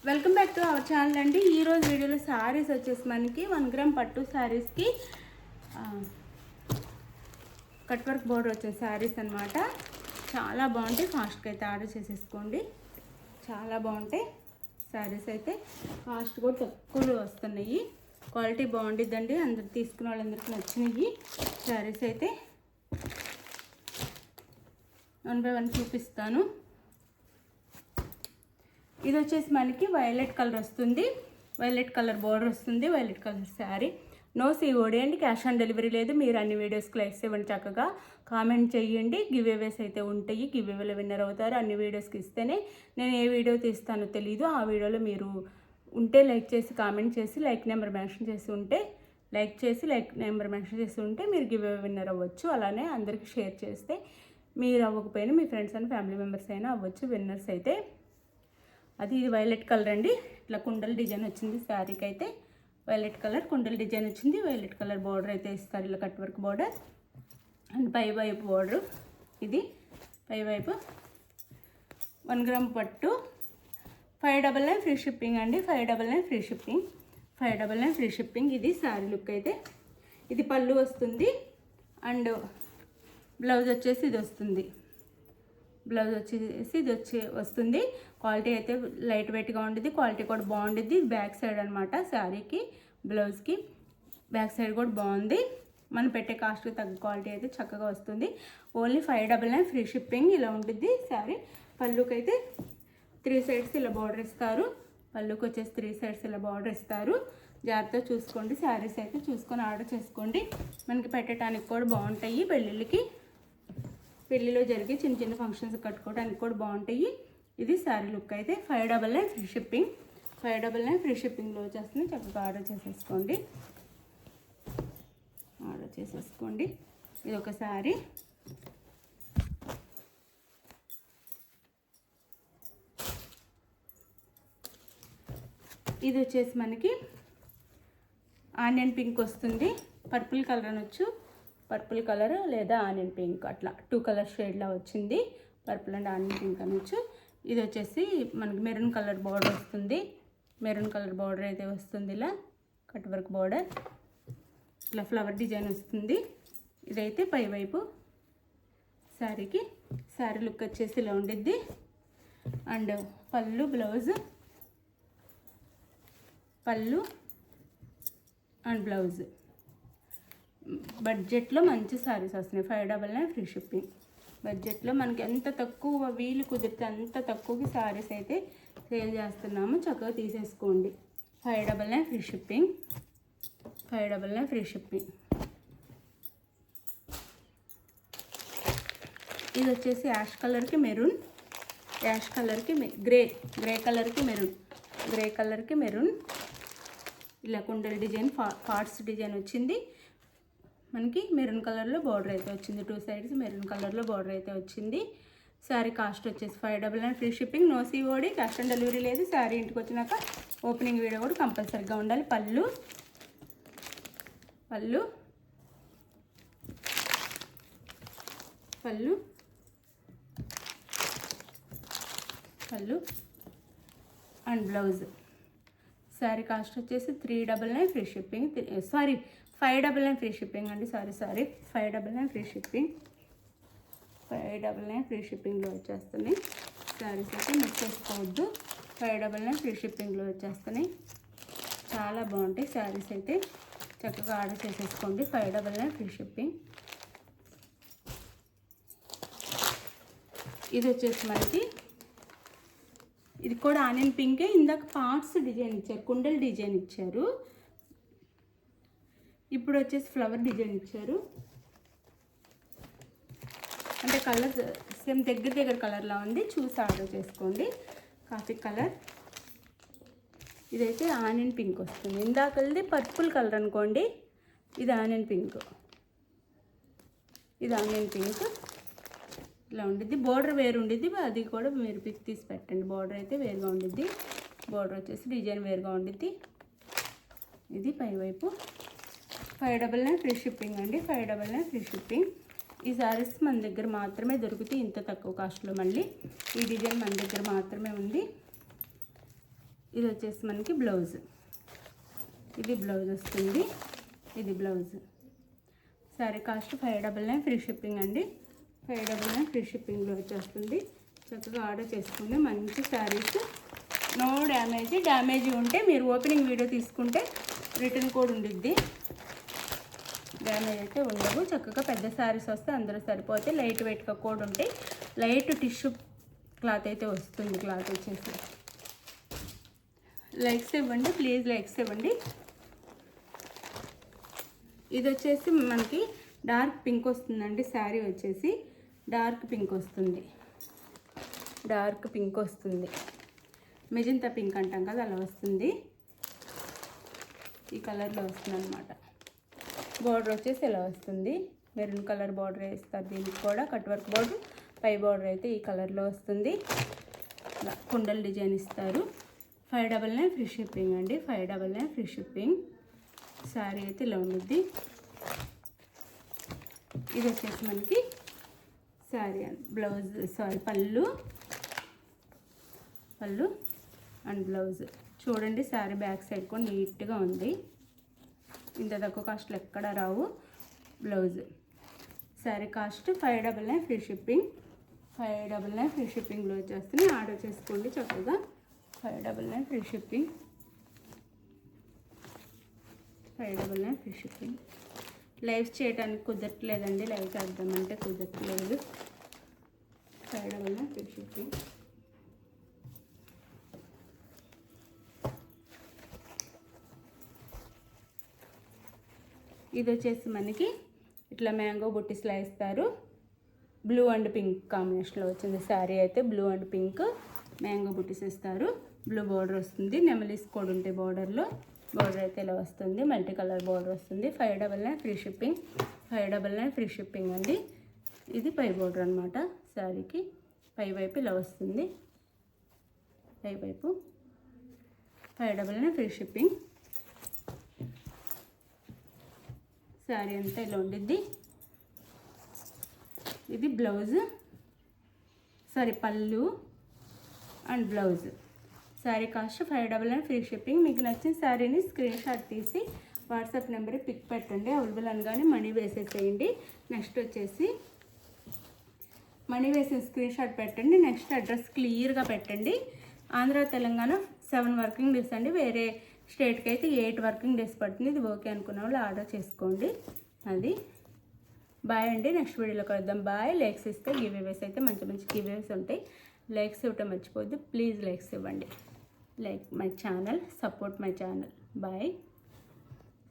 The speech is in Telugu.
Welcome back to our channel అండి. ఈరోజు వీడియోలో శారీస్ వచ్చేసి మనకి 1 గ్రామ్ పట్టు శారీస్కి కట్ వర్క్ బోర్డర్ వచ్చే శారీస్ అనమాట. చాలా బాగుంటాయి. ఫాస్ట్గా అయితే ఆర్డర్ చేసేసుకోండి. చాలా బాగుంటాయి శారీస్ అయితే. కాస్ట్ కూడా తక్కువలో వస్తున్నాయి. క్వాలిటీ బాగుండిద్దండి. అందరు తీసుకున్న వాళ్ళందరికీ నచ్చినాయి శారీస్ అయితే. 1 by 1 చూపిస్తాను. ఇది వచ్చేసి మనకి వైలెట్ కలర్ వస్తుంది. వైలెట్ కలర్ బోర్డర్ వస్తుంది. Violet colour sari. No COD అండి. క్యాష్ ఆన్ డెలివరీ లేదు. మీరు అన్ని వీడియోస్కి లైక్స్ ఇవ్వండి. చక్కగా కామెంట్ చేయండి. గివ్ అవేస్ అయితే ఉంటాయి. గివ్ అవేలో విన్నర్ అవుతారు. అన్ని వీడియోస్కి ఇస్తేనే నేను ఏ వీడియో తీస్తానో తెలీదు. ఆ వీడియోలో మీరు ఉంటే లైక్ చేసి కామెంట్ చేసి లైక్ నెంబర్ మెన్షన్ చేసి ఉంటే లైక్ నెంబర్ మెన్షన్ చేసి ఉంటే మీరు గివ్ అవే విన్నర్ అవ్వచ్చు. అలానే అందరికీ షేర్ చేస్తే మీరు అవ్వకపోయినా మీ ఫ్రెండ్స్ అండ్ ఫ్యామిలీ మెంబర్స్ అయినా అవ్వచ్చు విన్నర్స్ అయితే. అది ఇది వైలెట్ కలర్ అండి. ఇట్లా కుండల డిజైన్ వచ్చింది శారీకి అయితే. వైలెట్ కలర్ కుండల డిజైన్ వచ్చింది. వైలెట్ కలర్ బార్డర్ అయితే ఇస్తారు. ఇలా కట్ వర్క్ బార్డర్ అండ్ పై వైపు బార్డర్. ఇది పై వైపు 1 గ్రామ్ పట్టు 599 ఫ్రీ షిప్పింగ్ అండి. 599 ఫ్రీ షిప్పింగ్. 599 free shipping. ఇది శారీ లుక్ అయితే. ఇది పళ్ళు వస్తుంది అండ్ బ్లౌజ్ వచ్చేసి ఇది వస్తుంది. బ్లౌజ్ వచ్చేసి ఇది వస్తుంది. క్వాలిటీ అయితే లైట్ వెయిట్గా ఉంటుంది. క్వాలిటీ కూడా బాగుంటుంది. బ్యాక్ సైడ్ అనమాట శారీకి బ్లౌజ్కి బ్యాక్ సైడ్ కూడా బాగుంది. మనం పెట్టే కాస్ట్కి తగ్గ క్వాలిటీ అయితే చక్కగా వస్తుంది. Only 599 free shipping. ఇలా ఉంటుంది శారీ. పళ్ళుకి అయితే 3 సైడ్స్ ఇలా బార్డర్ ఇస్తారు. పళ్ళుకి వచ్చేసి 3 సైడ్స్ ఇలా బార్డర్ ఇస్తారు. జాగ్రత్తగా చూసుకోండి. శారీస్ అయితే చూసుకొని ఆర్డర్ చేసుకోండి. మనకి పెట్టడానికి కూడా బాగుంటాయి. పెళ్ళిలో జరిగే చిన్న చిన్న ఫంక్షన్స్ కట్టుకోవడానికి కూడా బాగుంటాయి. ఇది శారీ లుక్ అయితే. 599 ఫ్రీ షిప్పింగ్. 599 ఫ్రీ షిప్పింగ్లో వచ్చేస్తుంది. చక్కగా ఆర్డర్ చేసేసుకోండి. ఇది ఒక శారీ. ఇది వచ్చేసి మనకి ఆనియన్ పింక్ వస్తుంది. పర్పుల్ కలర్ అనొచ్చు. పర్పుల్ కలర్ లేదా ఆనియన్ పింక్ అట్లా 2 కలర్ షేడ్లా వచ్చింది. పర్పుల్ అండ్ ఆనియన్ పింక్ అనొచ్చు. ఇది వచ్చేసి మనకి మెరూన్ కలర్ బార్డర్ వస్తుంది. మెరూన్ కలర్ బార్డర్ అయితే వస్తుంది. ఇలా కట్ వర్క్ బార్డర్ ఇట్లా ఫ్లవర్ డిజైన్ వస్తుంది. ఇదైతే పై వైపు శారీకి. శారీ లుక్ వచ్చేసి ఇలా ఉండిద్ది. అండ్ పళ్ళు అండ్ బ్లౌజ్. బడ్జెట్లో మంచి శారీస్ వస్తున్నాయి. 599 ఫ్రీ షిప్పింగ్. బడ్జెట్లో మనకి ఎంత తక్కువ వీలు కుదిరితే అంత తక్కువకి శారీస్ అయితే సేల్ చేస్తున్నాము. చక్కగా తీసేసుకోండి. 599 ఫ్రీ షిప్పింగ్. 599 free shipping. ఇది వచ్చేసి యాష్ కలర్కి మెరూన్, యాష్ కలర్కి గ్రే కలర్కి మెరూన్. ఇలా కుండల డిజైన్ పార్ట్స్ డిజైన్ వచ్చింది. మనకి మెరూన్ కలర్లో బార్డర్ అయితే వచ్చింది. 2 సైడ్స్ మెరూన్ కలర్లో బార్డర్ అయితే వచ్చింది. శారీ కాస్ట్ వచ్చేసి 599 free shipping. No COD. Cash on delivery లేదు. శారీ ఇంటికి వచ్చినాక ఓపెనింగ్ వీడియో కూడా కంపల్సరీగా ఉండాలి. పళ్ళు అండ్ బ్లౌజ్. శారీ కాస్ట్ వచ్చేసి 399 ఫ్రీ షిప్పింగ్. 599 ఫ్రీ షిప్పింగ్ అండి. Sorry 599 free shipping. 599 ఫ్రీ షిప్పింగ్లో వచ్చేస్తున్నాయి శారీస్ అయితే. మిస్ చేసుకోవద్దు. 599 ఫ్రీ షిప్పింగ్లో వచ్చేస్తున్నాయి. చాలా బాగుంటాయి శారీస్ అయితే. చక్కగా ఆర్డర్ చేసేసుకోండి. 599 ఫ్రీ షిప్పింగ్. ఇది వచ్చేసి మనకి ఇది కూడా ఆనియన్ పింకే. ఇందాక పార్ట్స్ డిజైన్ ఇచ్చారు. కుండల డిజైన్ ఇచ్చారు. ఇప్పుడు వచ్చేసి ఫ్లవర్ డిజైన్ ఇచ్చారు. అంటే కలర్ సేమ్ దగ్గర కలర్లా ఉంది. చూసి ఆర్డర్ చేసుకోండి. Coffee colour. ఇదైతే ఆనియన్ పింక్ వస్తుంది. ఇందాకది పర్పుల్ కలర్ అనుకోండి. ఇది ఆనియన్ పింక్. ఇలా ఉండిద్ది. బార్డర్ వేరు ఉండిద్ది. అది కూడా మీరు పిక్ తీసి పెట్టండి. బార్డర్ అయితే వేరుగా ఉండిద్ది. బార్డర్ వచ్చేసి డిజైన్ వేరుగా ఉండిద్ది. ఇది పై వైపు. 599 ఫ్రీ షిప్పింగ్ అండి. 599 ఫ్రీ షిప్పింగ్. ఈ శారీస్ మన దగ్గర మాత్రమే దొరుకుతాయి. ఇంత తక్కువ కాస్ట్లో మళ్ళీ ఈ డిజైన్ మన దగ్గర మాత్రమే ఉంది. ఇది వచ్చేసి మనకి బ్లౌజ్, ఇది బ్లౌజ్ వస్తుంది, ఇది blouse. Sari cost 599 free shipping అండి. 599 ఫ్రీ షిప్పింగ్లో వచ్చేస్తుంది. చక్కగా ఆర్డర్ చేసుకోండి. మంచి శారీస్, నో డ్యామేజ్. డ్యామేజ్ ఉంటే మీరు ఓపెనింగ్ వీడియో తీసుకుంటే రిటర్న్ కోడ్ ఉండిద్ది, డ్యామేజ్ అయితే ఉండవు. చక్కగా పెద్ద శారీస్ వస్తే అందరూ సరిపోతే లైట్ వెయిట్గా కోడ్ ఉంటాయి. లైట్ టిష్యూ క్లాత్ అయితే వస్తుంది. క్లాత్ వచ్చేసి లైక్స్ ఇవ్వండి ప్లీజ్, లైక్స్ ఇవ్వండి. ఇది వచ్చేసి మనకి డార్క్ పింక్ వస్తుందండి. శారీ వచ్చేసి డార్క్ పింక్ వస్తుంది, డార్క్ పింక్ వస్తుంది. మెజంతా పింక్ అంటాం కదా, అలా వస్తుంది. ఈ కలర్లో వస్తుంది అన్నమాట. బార్డర్ వచ్చేసి ఇలా వస్తుంది, మెరూన్ కలర్ బార్డర్ వేస్తారు. దీనికి కూడా కట్ వర్క్ బార్డర్, పై బార్డర్ అయితే ఈ కలర్లో వస్తుంది. కుండల డిజైన్ ఇస్తారు. 599 ఫ్రీ షిప్పింగ్ అండి. 599 ఫ్రీ షిప్పింగ్. శారీ అయితే ఇలా ఉంటుంది. ఇది వచ్చేసి మనకి శారీ బ్లౌజ్, సారీ పళ్ళు అండ్ బ్లౌజ్. చూడండి శారీ బ్యాక్ సైడ్ కూడా నీట్గా ఉంది. ఇంత తక్కువ కాస్ట్లో ఎక్కడ రావు. Blouse sari cost 599 free shipping. 599 free షిప్పింగ్లో వచ్చేస్తుంది. ఆర్డర్ చేసుకోండి చక్కగా. 599 free shipping. 599 free shipping. Live చేయడానికి కుదరట్లేదండి, లైవ్ చేద్దామంటే కుదరట్లేదు. 599 ఫ్రీ షిప్పింగ్. ఇది వచ్చేసి మనకి ఇట్లా మ్యాంగో బుట్టిస్లా ఇస్తారు. బ్లూ అండ్ పింక్ కాంబినేషన్లో వచ్చింది శారీ అయితే. బ్లూ అండ్ పింక్ మ్యాంగో బుట్టిస్ ఇస్తారు. బ్లూ బార్డర్ వస్తుంది, నెమలీస్ కూడా ఉంటాయి బార్డర్లో. బార్డర్ అయితే ఇలా వస్తుంది, మల్టీ కలర్ బార్డర్ వస్తుంది. 599 ఫ్రీ షిప్పింగ్. 599 ఫ్రీ షిప్పింగ్ అండి. ఇది పై బార్డర్ అనమాట. శారీకి పై వైపు ఇలా వస్తుంది, పై వైపు. 599 ఫ్రీ షిప్పింగ్. శారీ అంతా ఇలా ఉండిద్ది. ఇది బ్లౌజ్, సారీ పళ్ళు and blouse. Sari cost 599 free shipping. మీకు నచ్చిన శారీని స్క్రీన్ షాట్ తీసి వాట్సాప్ నెంబర్కి పిక్ పెట్టండి. అవైలబుల్ అనగానే మనీ వేసేసేయండి. నెక్స్ట్ వచ్చేసి మనీ వేసిన స్క్రీన్ షాట్ పెట్టండి. నెక్స్ట్ అడ్రస్ క్లియర్గా పెట్టండి. ఆంధ్ర తెలంగాణ 7 వర్కింగ్ డేస్ అండి. వేరే స్టేట్కి అయితే 8 వర్కింగ్ డేస్ పడుతుంది. ఇది ఓకే అనుకున్న వాళ్ళు ఆర్డర్ చేసుకోండి. అది బాయ్ అండి. నెక్స్ట్ వీడియోలో కలుద్దాం. బాయ్. లైక్స్ ఇస్తే గివ్ అవేస్ అయితే మంచి మంచి గివ్ అవేస్ ఉంటాయి. లైక్స్ ఇవ్వటం మర్చిపోద్దు ప్లీజ్. లైక్స్ ఇవ్వండి. Like my channel, support my channel. Bye.